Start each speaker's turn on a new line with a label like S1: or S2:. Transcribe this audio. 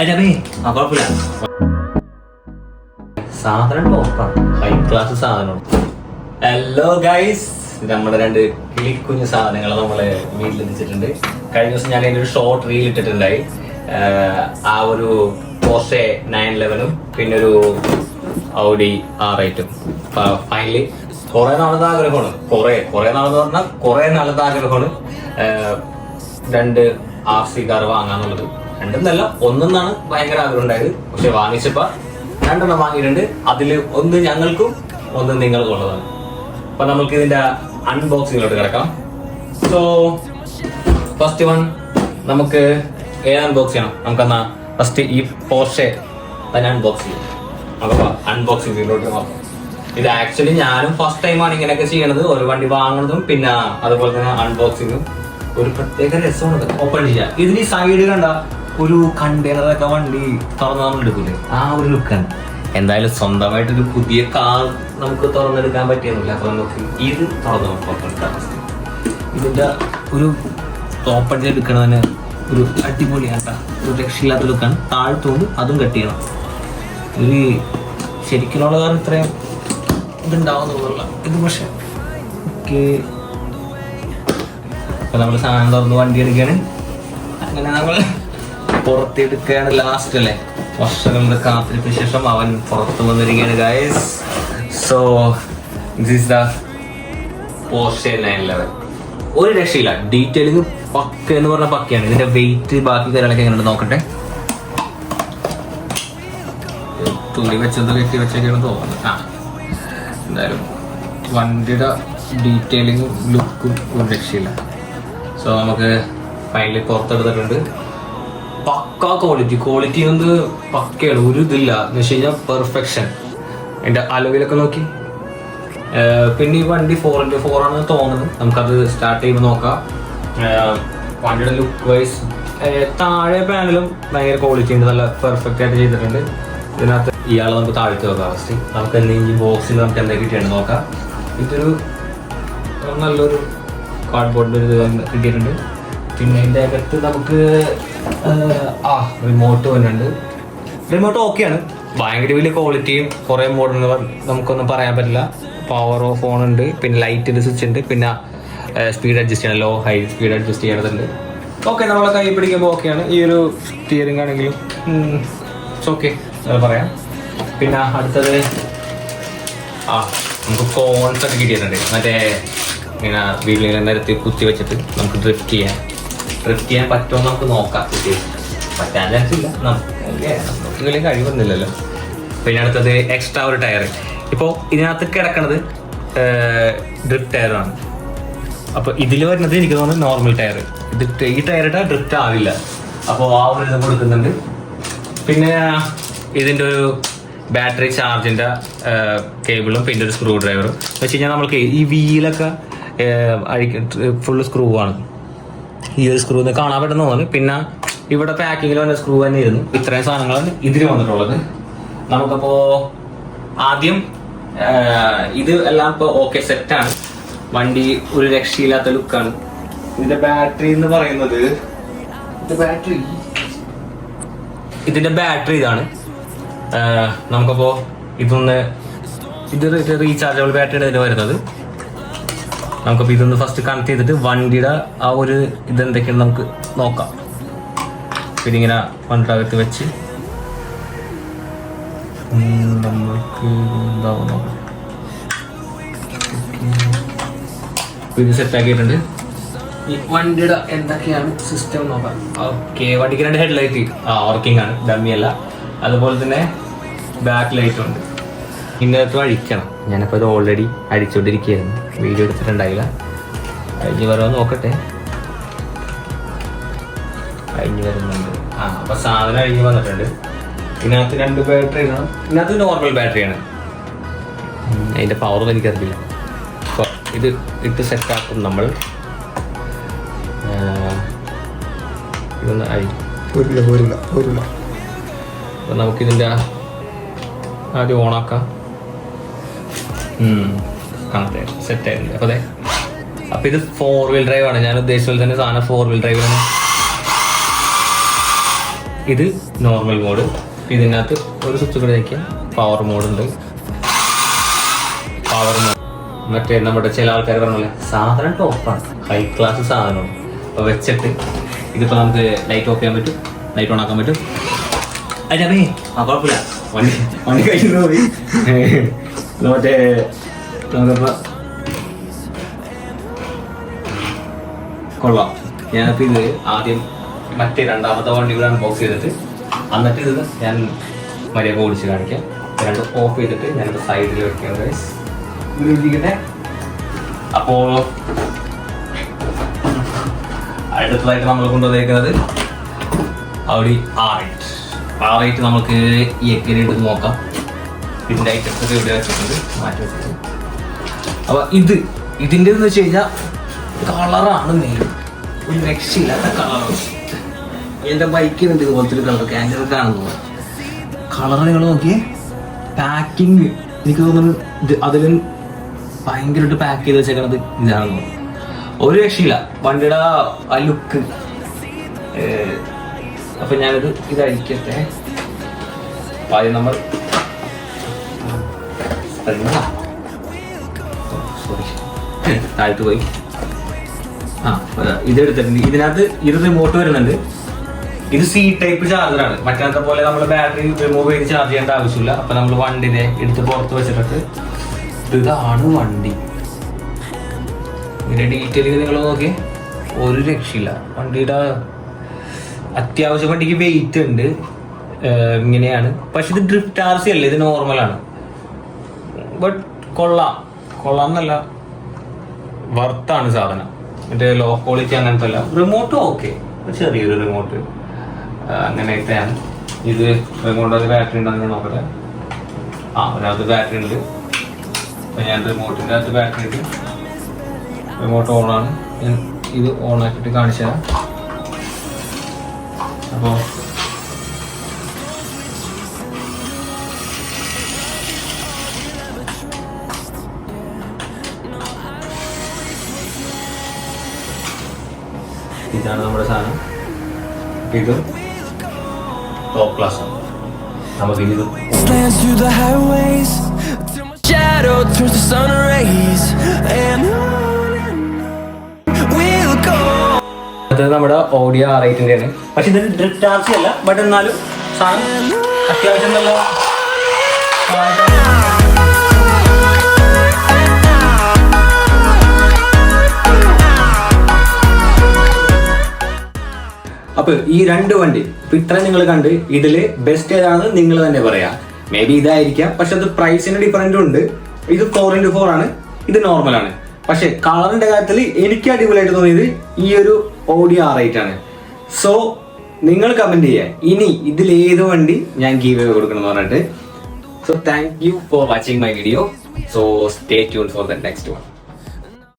S1: അതെ കുഴപ്പമില്ല. സാധനം ടോപ്പാണ്, ഹൈ ക്ലാസ് സാധനമാണ്. ഹലോ ഗൈസ്, നമ്മുടെ 2 കിളിക്കുഞ്ഞ് സാധനങ്ങൾ നമ്മളെ വീട്ടിലെത്തിച്ചിട്ടുണ്ട്. കഴിഞ്ഞ ദിവസം ഞാൻ അതിൻ്റെ ഒരു ഷോർട്ട് റീൽ ഇട്ടിട്ടുണ്ടായി. ആ ഒരു പോർഷെ 911 പിന്നെ ഒരു ഔഡി R8. ഫൈനലി കുറെ നാളത്തെ ആഗ്രഹമാണ്, കുറെ നാളെന്ന് പറഞ്ഞാൽ കുറെ നാളത്തെ ആഗ്രഹമാണ് 2 RC കാർ വാങ്ങാന്നുള്ളത്. 2 ഒന്നെന്നാണ് ഭയങ്കര ആഗ്രഹം ഉണ്ടായത്. പക്ഷെ വാങ്ങിച്ചപ്പോ 2 വാങ്ങിയിട്ടുണ്ട്. അതിൽ ഒന്ന് ഞങ്ങൾക്കും ഒന്ന് നിങ്ങൾക്കും ഉള്ളതാണ്. അപ്പൊ നമുക്ക് ഇതിന്റെ അൺബോക്സിങ്ങിലോട്ട് കിടക്കാം. സോ ഫസ്റ്റ് വൺ നമുക്ക് അൺബോക്സ് ചെയ്യണം. നമുക്കെന്നാ ഫസ്റ്റ് ഈ പോർഷെ തന്നെ അൺബോക്സ് ചെയ്യും. നമുക്ക് അൺബോക്സിങ്ങിലോട്ട് നോക്കാം. ഇത് ആക്ച്വലി ഞാനും ഫസ്റ്റ് ടൈമാണ് ഇങ്ങനെയൊക്കെ ചെയ്യണത്. ഒരു വണ്ടി വാങ്ങുന്നതും പിന്നെ അതുപോലെ തന്നെ അൺബോക്സിങ്ങും ഒരു പ്രത്യേക രസമാണ്. ഓപ്പൺ ചെയ്യാം. ഇതിന് സൈഡ് കണ്ട ഒരു കണ്ടെയ്നറൊക്കെ വണ്ടി തുറന്ന് നമ്മൾ എടുക്കൂലേ, ആ ഒരു ലുക്കാണ്. എന്തായാലും സ്വന്തമായിട്ടൊരു പുതിയ കാർ നമുക്ക് തുറന്നെടുക്കാൻ പറ്റിയൊന്നുമില്ല. അപ്പൊ നമുക്ക് ഇത് തുറന്ന് നോക്കാം. ഇതിന്റെ ഒരു ഓപ്പൺ ചെയ്തെടുക്കണ തന്നെ ഒരു അടിപൊളിയാട്ട, ഒരു രക്ഷയില്ലാത്ത ലുക്കാണ്. താഴ്ത്തോണ്ട് അതും കട്ട് ചെയ്യണം. ഒരു ശരിക്കുള്ള കാർ ഇത്രയും ഇതുണ്ടാവുന്നുള്ള ഇത്. പക്ഷെ ഓക്കെ, അപ്പൊ നമ്മൾ സാധനം തുറന്ന് വണ്ടി എടുക്കുകയാണ്. അങ്ങനെ നമ്മൾ പുറത്തെടുക്കുകയാണ്. ലാസ്റ്റ് അല്ലേ, വർഷങ്ങളുടെ കാത്തിരിപ്പിന് ശേഷം അവൻ പുറത്തു വന്നിരിക്കുകയാണ് guys. So this is the Porsche 911. ഒരു രക്ഷയില്ല, ഡീറ്റെയിലിംഗ് പക്ക എന്ന് പറഞ്ഞാൽ പക്കയാണ്. ഇതിന്റെ വെയിറ്റ് ബാക്കി കാര്യങ്ങളൊക്കെ എങ്ങനെയുണ്ട് നോക്കട്ടെ. തുണി വെച്ചത് കെട്ടി വെച്ചൊക്കെയാണ് തോന്നുന്നത്. എന്തായാലും വണ്ടിയുടെ ഡീറ്റെയിലിങ്ങും ലുക്കും ഒരു രക്ഷയില്ല. സോ നമുക്ക് ഫൈനലി പുറത്തെടുത്തിട്ടുണ്ട്. പക്ക ക്വാളിറ്റി ഒന്ന് പക്കയാണ്, ഒരു ഇതില്ല എന്ന് വെച്ച് കഴിഞ്ഞാൽ പെർഫെക്ഷൻ. എൻ്റെ അലോയിലൊക്കെ നോക്കി. പിന്നെ ഈ വണ്ടി 4x4 ആണെന്ന് തോന്നുന്നത്. നമുക്കത് സ്റ്റാർട്ട് ചെയ്യുമ്പോൾ നോക്കാം. വണ്ടിയുടെ ലുക്ക് വൈസ് താഴെ പാനലും ഭയങ്കര ക്വാളിറ്റി ഉണ്ട്, നല്ല പെർഫെക്റ്റ് ആയിട്ട് ചെയ്തിട്ടുണ്ട്. ഇതിനകത്ത് ഇയാളെ നമുക്ക് താഴ്ത്തി നോക്കാം. ഫസ്റ്റ് നമുക്ക് എന്തെങ്കിലും ബോക്സിൽ നമുക്ക് എന്തൊക്കെ കിട്ടിയാണ് നോക്കാം. ഇതൊരു നല്ലൊരു കാർഡ്ബോർഡിൻ്റെ ഒരു കിട്ടിയിട്ടുണ്ട്. പിന്നെ ഇതിൻ്റെ അകത്ത് നമുക്ക് റിമോട്ട് വരുന്നുണ്ട്. റിമോട്ട് ഓക്കെയാണ്, ഭയങ്കര വലിയ ക്വാളിറ്റിയും കുറേ മോഡൽ നമുക്കൊന്നും പറയാൻ പറ്റില്ല. പവർ ഓഫ് ഓൺ ഉണ്ട്, പിന്നെ ലൈറ്റിൻ്റെ സ്വിച്ച് ഉണ്ട്, പിന്നെ സ്പീഡ് അഡ്ജസ്റ്റ് ചെയ്യണം, ലോ ഹൈ സ്പീഡ് അഡ്ജസ്റ്റ് ചെയ്യണതുണ്ട്. ഓക്കെ, നമ്മളെ കൈ പിടിക്കുമ്പോൾ ഓക്കെയാണ്. ഈ ഒരു സ്റ്റിയറിംഗ് ആണെങ്കിലും ഓക്കെ പറയാം. പിന്നെ അടുത്തത് നമുക്ക് കോൺസ് ഒക്കെ കിട്ടിയിട്ടുണ്ട്. മറ്റേ ഇങ്ങനെ വീട്ടിൽ നിരത്തി കുത്തി വെച്ചിട്ട് നമുക്ക് ഡ്രിഫ്റ്റ് ചെയ്യാൻ പറ്റുമോ നമുക്ക് നോക്കാം. പറ്റാൻ ചാൻസ് ഇല്ല, നമുക്ക് വലിയ കഴിവൊന്നുമില്ലല്ലോ. പിന്നെ അടുത്തത് എക്സ്ട്രാ ഒരു ടയർ. ഇപ്പോൾ ഇതിനകത്ത് കിടക്കണത് ഡ്രിഫ്റ്റ് ടയറാണ്. അപ്പോൾ ഇതിൽ വരുന്നത് എനിക്ക് തോന്നുന്നത് നോർമൽ ടയർ. ഈ ടയറിട്ട് ഡ്രിഫ്റ്റ് ആവില്ല. അപ്പോൾ ആ ഒരു ഇത് കൊടുക്കുന്നുണ്ട്. പിന്നെ ഇതിൻ്റെ ഒരു ബാറ്ററി ചാർജിൻ്റെ കേബിളും പിന്നെ ഒരു സ്ക്രൂ ഡ്രൈവറും വെച്ച് കഴിഞ്ഞാൽ നമ്മൾക്ക് ഈ വീലൊക്കെ ഫുള്ള് സ്ക്രൂ ആണ്. ഈ ഒരു സ്ക്രൂ കാണാൻ പറ്റുന്ന തോന്നുന്നു. പിന്നെ ഇവിടെ പാക്കിങ്ങിൽ വന്ന സ്ക്രൂ തന്നെ ഇരുന്നു. ഇത്രയും സാധനങ്ങളാണ് ഇതിൽ വന്നിട്ടുള്ളത്. നമുക്കപ്പോൾ ആദ്യം ഇത് എല്ലാം ഇപ്പോൾ ഓക്കെ സെറ്റാണ്. വണ്ടി ഒരു രക്ഷയില്ലാത്ത ലുക്കാണ്. ഇതിന്റെ ബാറ്ററി എന്ന് പറയുന്നത് ഇതിന്റെ ബാറ്ററി ഇതാണ്. നമുക്കപ്പോൾ ഇത് റീചാർജബിൾ ബാറ്ററിയുടെ ഇതിന് വരുന്നത്. നമുക്കപ്പോൾ ഇതൊന്ന് ഫസ്റ്റ് കണക്ട് ചെയ്തിട്ട് വണ്ടിയുടെ ആ ഒരു ഇതെന്തൊക്കെയാണ് നമുക്ക് നോക്കാം. പിന്നെ ഇങ്ങനെ വണ്ടിയുടെ അകത്ത് വെച്ച് നമുക്ക് ഇത് സെറ്റാക്കിയിട്ടുണ്ട്. ഈ വണ്ടിയുടെ എന്തൊക്കെയാണ് സിസ്റ്റം നോക്കാം. ഓക്കെ, വണ്ടിക്ക് 2 ഹെഡ്ലൈറ്റ് വർക്കിംഗ് ആണ്, ഡമ്മിയല്ല. അതുപോലെ തന്നെ ബാക്ക് ലൈറ്റും ഉണ്ട്. ഇതിനകത്ത് അഴിക്കണം. ഞാനിപ്പോൾ ഇത് ഓൾറെഡി അടിച്ചുകൊണ്ടിരിക്കുകയായിരുന്നു, വീഡിയോ എടുത്തിട്ടുണ്ടായില്ല. അഴിഞ്ഞ് വരുമോ നോക്കട്ടെ. അഴിഞ്ഞ് വരുന്നുണ്ട്. അപ്പോൾ സാധനം അഴിഞ്ഞ് വന്നിട്ടുണ്ട്. ഇതിനകത്ത് 2 ബാറ്ററി ആണ്. ഇതിനകത്ത് നോർമൽ ബാറ്ററിയാണ്. അതിൻ്റെ പവറൊന്നും എനിക്കറിയില്ല. അപ്പോൾ ഇത് ഇട്ട് സെറ്റാക്കും നമ്മൾ. ഇതൊന്ന് പോരില്ല. അപ്പോൾ നമുക്കിതിൻ്റെ ആദ്യം ഓണാക്കാം. സെറ്റായിട്ടുണ്ട്. അപ്പോൾ അതെ, അപ്പോൾ ഇത് 4 വീൽ ഡ്രൈവ് ആണ്. ഞാൻ ഉദ്ദേശിച്ചത് തന്നെ സാധനം 4 വീൽ ഡ്രൈവിലാണ്. ഇത് നോർമൽ മോഡ്. ഇതിനകത്ത് ഒരു സ്വിച്ച് കൂടെ വയ്ക്കാം. പവർ മോഡുണ്ട്. പവർ മോഡ് മറ്റേ നമ്മുടെ ചില ആൾക്കാർ പറഞ്ഞല്ലേ സാധനം ടോപ്പാണ്, ഹൈ ക്ലാസ് സാധനമാണ്. അപ്പോൾ വെച്ചിട്ട് ഇതിപ്പോൾ നമുക്ക് ലൈറ്റ് ഓഫ് ചെയ്യാൻ പറ്റും, ലൈറ്റ് ഓൺ ആക്കാൻ പറ്റും. അതെ കുഴപ്പമില്ല, വണ്ടി കഴിച്ചു പോയി. മറ്റേ നമുക്കിപ്പോൾ കൊള്ളാം. ഞാനിപ്പോൾ ഇത് ആദ്യം മറ്റേ രണ്ടാമത്തെ വണ്ടി കൂടെ അൺബോക്സ് ചെയ്തിട്ട് എന്നിട്ട് ഇത് ഞാൻ മര്യാദ ഓടിച്ച് കാണിക്കാം. രണ്ട് ഓഫ് ചെയ്തിട്ട് ഞാനിപ്പോൾ സൈഡിൽ വെക്കാം ഗൈസ്. ഇരിക്കട്ടെ. അപ്പോൾ അടുത്തതായിട്ട് നമ്മൾ കൊണ്ടുവന്നേക്കുന്നത് Audi R8 നമുക്ക് ഈ എക്കിനായിട്ട് നോക്കാം. ഇതിൻ്റെ ഐറ്റംസ് ഒക്കെ ഇവിടെ വെച്ചിട്ടുണ്ട്, മാറ്റി വെച്ചിട്ട്. അപ്പോൾ ഇതിൻ്റെ എന്ന് വെച്ച് കഴിഞ്ഞാൽ കളറാണ് മെയിൻ. ഒരു രക്ഷയില്ലാത്ത കളറാണ്. എൻ്റെ ബൈക്കിനുണ്ട് ഇതുപോലത്തെ ഒരു കളർ, ക്യാൻസർ കാണുന്നത് കളർ. നിങ്ങൾ നോക്കിയേ, പാക്കിങ് എനിക്ക് തോന്നുന്നു അതിലും ഭയങ്കരമായിട്ട് പാക്ക് ചെയ്ത് വെച്ചേക്കണത് ഇതാണെന്ന്. ഒരു രക്ഷയില്ല വണ്ടിയുടെ ആ ലുക്ക്. അപ്പം ഞാനിത് ഇതഴിക്കട്ടെ. ആദ്യം നമ്മൾ താഴത്ത് പോയി ഇതെടുത്തിട്ടുണ്ട്. ഇതിനകത്ത് ഇത് റിമോട്ട് വരുന്നുണ്ട്. ഇത് C ടൈപ്പ് ചാർജറാണ്. മറ്റേ പോലെ നമ്മൾ ബാറ്ററി റിമൂവ് ചെയ്ത് ചാർജ് ചെയ്യേണ്ട ആവശ്യമില്ല. അപ്പം നമ്മൾ വണ്ടിനെ എടുത്ത് പുറത്ത് വെച്ചിട്ട് ഇതാണ് വണ്ടി. ഇതിൻ്റെ ഡീറ്റെയിലിംഗ് നിങ്ങൾ നോക്കി, ഒരു രക്ഷയില്ല. വണ്ടിയുടെ അത്യാവശ്യം വണ്ടിക്ക് വെയിറ്റ് ഉണ്ട്. ഇങ്ങനെയാണ്. പക്ഷെ ഇത് ഡ്രിഫ്റ്റ് RC അല്ല, ഇത് നോർമലാണ്. ബട്ട് കൊള്ളാം എന്നല്ല, വർത്താണ് സാധനം. മറ്റേ ലോ ക്വാളിറ്റി അങ്ങനത്തെ അല്ല. റിമോട്ടും ഓക്കെ, ചെറിയൊരു റിമോട്ട് അങ്ങനെയൊക്കെയാണ്. ഇത് റിമോട്ടിൻ്റെ ബാറ്ററി ഉണ്ടെന്ന് നോക്കട്ടെ. അതിനകത്ത് ബാറ്ററി ഉണ്ട്. അപ്പം ഞാൻ റിമോട്ടിൻ്റെ അകത്ത് ബാറ്ററി ഉണ്ട്. റിമോട്ട് ഓണാണ്. ഞാൻ ഇത് ഓണാക്കിയിട്ട് കാണിച്ചു തരാം. അപ്പോൾ ഇതാണ് നമ്മുടെ സാധനം. ഇത് ടോപ്പ് ക്ലാസ് ആണ്. നമുക്ക് ഇത് നമ്മുടെ Audi R8 ആണ്. പക്ഷെ ഇത് ഡ്രിഫ്റ്റ് RC അല്ല. ബട്ട് എന്നാലും സാധനം അത്യാവശ്യം നല്ല അപ്പൊ ഈ രണ്ട് വണ്ടി ഇത്ര നിങ്ങൾ കണ്ട്, ഇതില് ബെസ്റ്റ് ഏതാണെന്ന് നിങ്ങൾ തന്നെ പറയാം. മേ ബി ഇതായിരിക്കാം, പക്ഷെ അത് പ്രൈസിന് ഡിഫറൻറ്റും ഉണ്ട്. ഇത് 4x4 ആണ്, ഇത് നോർമലാണ്. പക്ഷെ കളറിന്റെ കാര്യത്തിൽ എനിക്ക് അടിപൊളിയായിട്ട് തോന്നിയത് ഈ ഒരു Audi R8 ആണ്. സോ നിങ്ങൾ കമന്റ് ചെയ്യുക ഇനി ഇതിൽ ഏത് വണ്ടി ഞാൻ ഗീവ് അവേ കൊടുക്കണം എന്ന് പറഞ്ഞിട്ട്. So thank you for watching my video. So stay tune for the next one.